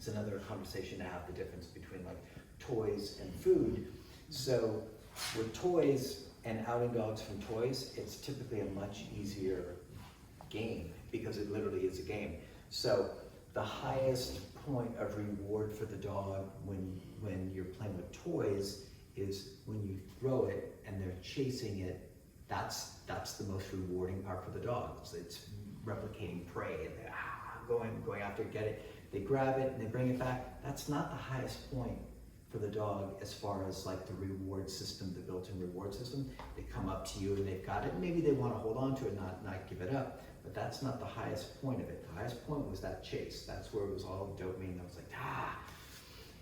it's another conversation to have, the difference between like toys and food. So with toys and outing dogs from toys, it's typically a much easier game because it literally is a game. So the highest point of reward for the dog when you're playing with toys is when you throw it and they're chasing it. That's the most rewarding part for the dogs. It's replicating prey and they're going after it, get it. They grab it and they bring it back. That's not the highest point for the dog as far as like the reward system, the built-in reward system. They come up to you and they've got it. Maybe they want to hold on to it, not give it up. But that's not the highest point of it. The highest point was that chase. That's where it was all dopamine. I was like, ah.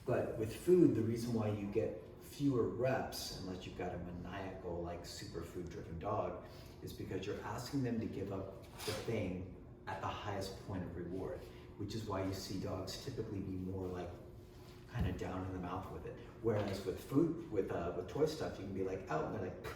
But with food, the reason why you get fewer reps, unless you've got a maniacal, like super food-driven dog, is because you're asking them to give up the thing at the highest point of reward, which is why you see dogs typically be more like kind of down in the mouth with it. Whereas with food, with toy stuff, you can be like out and they're like,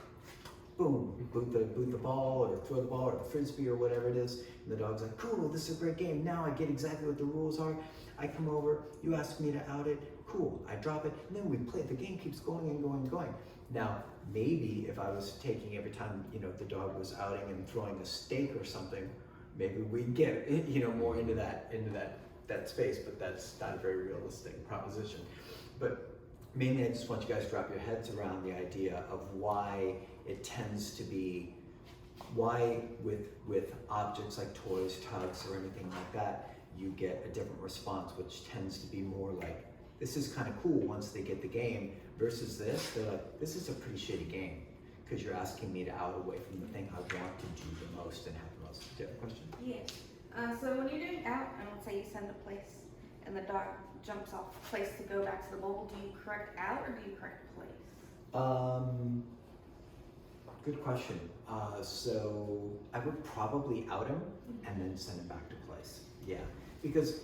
boom, boot the ball or throw the ball or the frisbee or whatever it is. And the dog's like, cool, this is a great game. Now I get exactly what the rules are. I come over, you ask me to out it, cool, I drop it, and then we play. The game keeps going and going and going. Now, maybe if I was taking every time, the dog was outing and throwing a steak or something, maybe we'd get, more into that space, but that's not a very realistic proposition. But mainly I just want you guys to wrap your heads around the idea of why it tends to be, why with objects like toys, tugs, or anything like that, you get a different response, which tends to be more like, this is kind of cool once they get the game, versus this, they're like, this is a pretty shitty game, because you're asking me to out away from the thing I want to do the most and have the most. Do you have a question? Yes. So when you're doing out, and let's say you send a place, and the dog jumps off place to go back to the bowl, do you correct out or do you correct place? Good question. So I would probably out him and then send him back to place. Yeah, because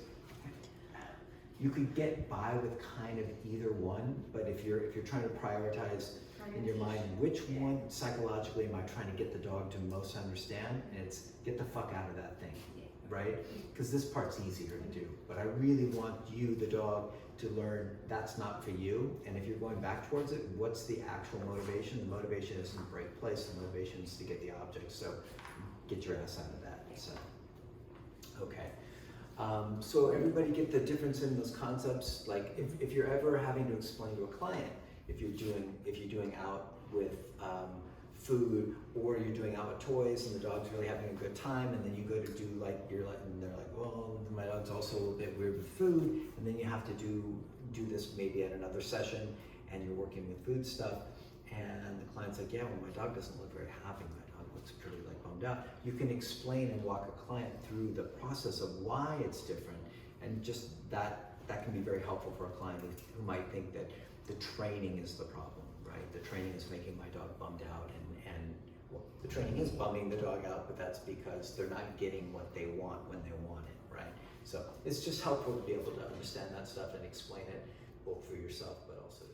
you could get by with kind of either one, but if you're trying to prioritize in your mind, which one psychologically am I trying to get the dog to most understand? And it's get the fuck out of that thing, right? Because this part's easier to do, but I really want you, the dog, to learn that's not for you. And if you're going back towards it, what's the actual motivation? The motivation isn't to break place, the motivation is to get the object. So get your ass out of that. So, okay. So everybody get the difference in those concepts. Like if you're ever having to explain to a client, if you're doing out with food, or you're doing out with toys and the dog's really having a good time, and then you go to do and they're like, well, my dog's also a little bit weird with food, and then you have to do this maybe at another session, and you're working with food stuff, and the client's like, yeah, well, my dog doesn't look very happy, my dog looks pretty like bummed out. You can explain and walk a client through the process of why it's different, and just that can be very helpful for a client who might think that the training is the problem, right? The training is making my dog bummed out, and well, the training is bumming the dog out, but that's because they're not getting what they want when they want it, right? So it's just helpful to be able to understand that stuff and explain it both for yourself, but also